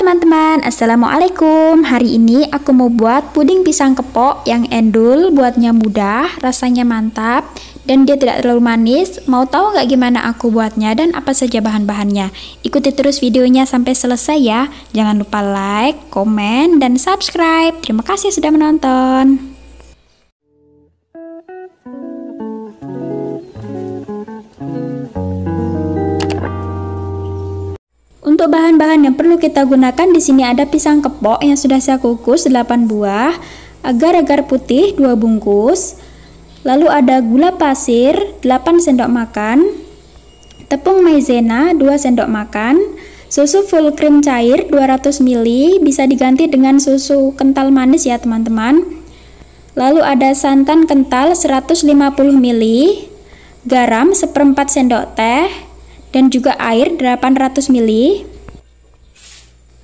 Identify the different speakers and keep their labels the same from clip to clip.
Speaker 1: teman-teman, Assalamualaikum. Hari ini aku mau buat puding pisang kepok yang endul, buatnya mudah, rasanya mantap, dan dia tidak terlalu manis. Mau tahu nggak gimana aku buatnya dan apa saja bahan-bahannya? Ikuti terus videonya sampai selesai ya. Jangan lupa like, komen, dan subscribe. Terima kasih sudah menonton. Untuk bahan-bahan yang perlu kita gunakan di sini ada pisang kepok yang sudah saya kukus 8 buah, agar-agar putih 2 bungkus, lalu ada gula pasir 8 sendok makan, tepung maizena 2 sendok makan, susu full cream cair 200 ml, bisa diganti dengan susu kental manis ya teman-teman. Lalu ada santan kental 150 ml, garam 1/4 sendok teh, dan juga air 800 ml.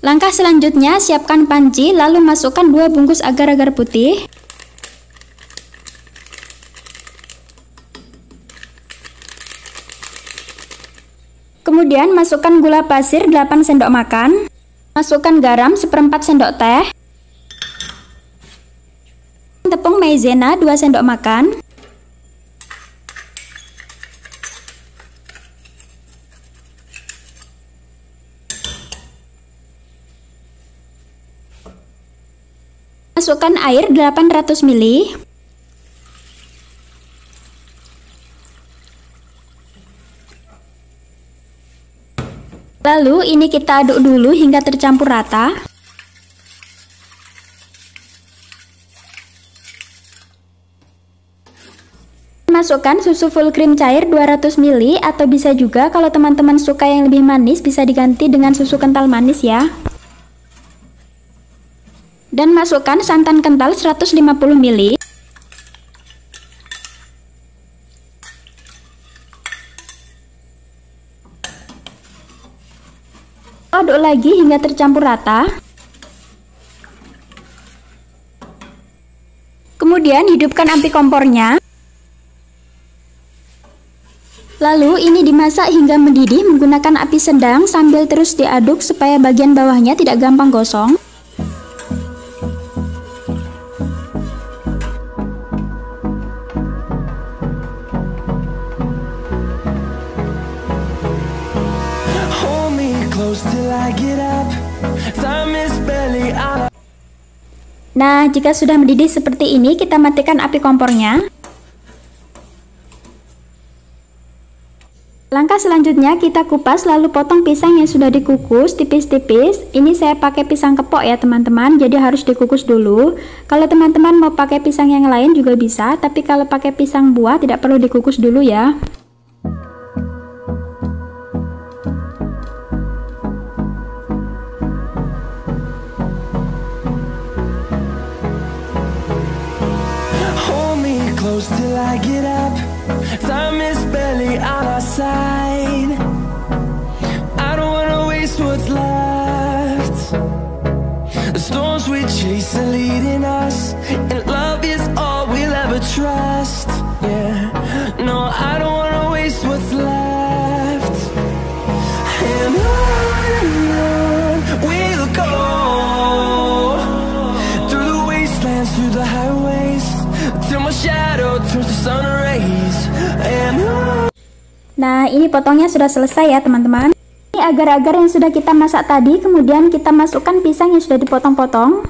Speaker 1: Langkah selanjutnya, siapkan panci lalu masukkan 2 bungkus agar-agar putih. Kemudian masukkan gula pasir 8 sendok makan. Masukkan garam 1/4 sendok teh. Tepung maizena 2 sendok makan. Masukkan air 800 ml. Lalu ini kita aduk dulu hingga tercampur rata. Masukkan susu full cream cair 200 ml, atau bisa juga kalau teman-teman suka yang lebih manis bisa diganti dengan susu kental manis ya. Dan masukkan santan kental 150 ml. Aduk lagi hingga tercampur rata. Kemudian hidupkan api kompornya. Lalu ini dimasak hingga mendidih menggunakan api sedang sambil terus diaduk supaya bagian bawahnya tidak gampang gosong. Nah, jika sudah mendidih seperti ini, kita matikan api kompornya. Langkah selanjutnya kita kupas lalu potong pisang yang sudah dikukus tipis-tipis. Ini saya pakai pisang kepok ya teman-teman, jadi harus dikukus dulu. Kalau teman-teman mau pakai pisang yang lain juga bisa, tapi kalau pakai pisang buah tidak perlu dikukus dulu ya.
Speaker 2: Till I get up, time is barely on our side. I don't wanna waste what's left. The storms we chase are leading us, and love is all we'll ever trust. Yeah, no, I don't wanna waste what's left. And on we'll go, through the wastelands, through the highways, till my shadow turns to sun rays.
Speaker 1: Nah, ini potongnya sudah selesai ya teman-teman. Ini agar-agar yang sudah kita masak tadi, kemudian kita masukkan pisang yang sudah dipotong-potong.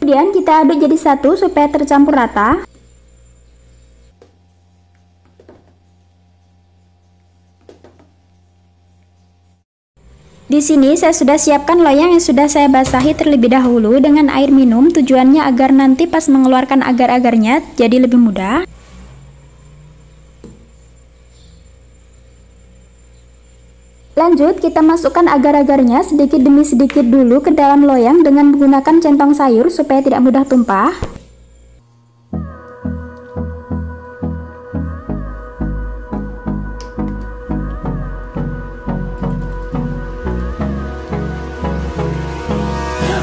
Speaker 1: Kemudian kita aduk jadi satu supaya tercampur rata. Di sini saya sudah siapkan loyang yang sudah saya basahi terlebih dahulu dengan air minum, tujuannya agar nanti pas mengeluarkan agar-agarnya jadi lebih mudah. Lanjut kita masukkan agar-agarnya sedikit demi sedikit dulu ke dalam loyang dengan menggunakan centong sayur supaya tidak mudah tumpah.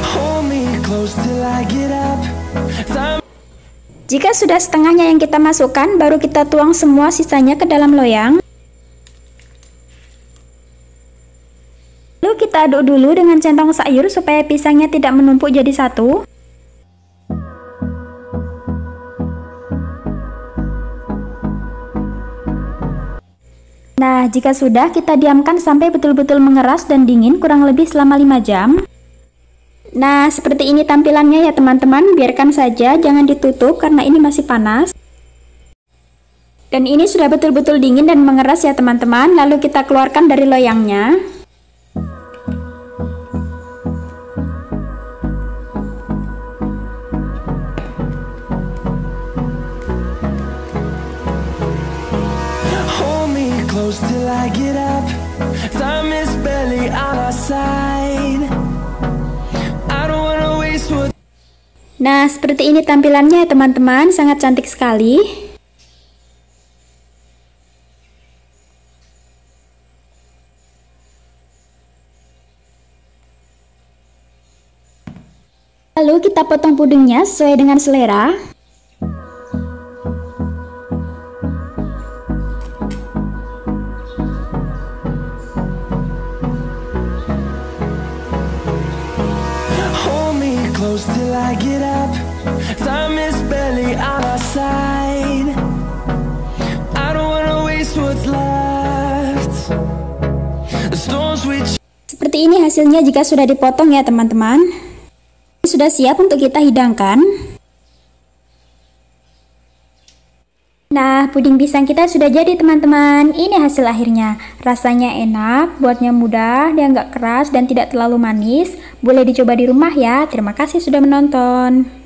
Speaker 2: Hold me I get up. Time.
Speaker 1: Jika sudah setengahnya yang kita masukkan, baru kita tuang semua sisanya ke dalam loyang. Lalu kita aduk dulu dengan centong sayur supaya pisangnya tidak menumpuk jadi satu. Nah, jika sudah, kita diamkan sampai betul-betul mengeras dan dingin kurang lebih selama 5 jam. Nah, seperti ini tampilannya ya teman-teman, biarkan saja, jangan ditutup karena ini masih panas. Dan ini sudah betul-betul dingin dan mengeras ya teman-teman, lalu kita keluarkan dari loyangnya.
Speaker 2: Close till I get up. Time is barely on our side. I don't wanna waste what.
Speaker 1: Nah, seperti ini tampilannya ya teman-teman, sangat cantik sekali. Lalu kita potong pudingnya sesuai dengan selera.
Speaker 2: Close till I get up. Time is barely on our side. I don't wanna waste what's left. The storms we.
Speaker 1: Seperti ini hasilnya jika sudah dipotong ya teman-teman. Sudah siap untuk kita hidangkan. Nah, puding pisang kita sudah jadi teman-teman. Ini hasil akhirnya. Rasanya enak, buatnya mudah, dia nggak keras dan tidak terlalu manis. Boleh dicoba di rumah ya. Terima kasih sudah menonton.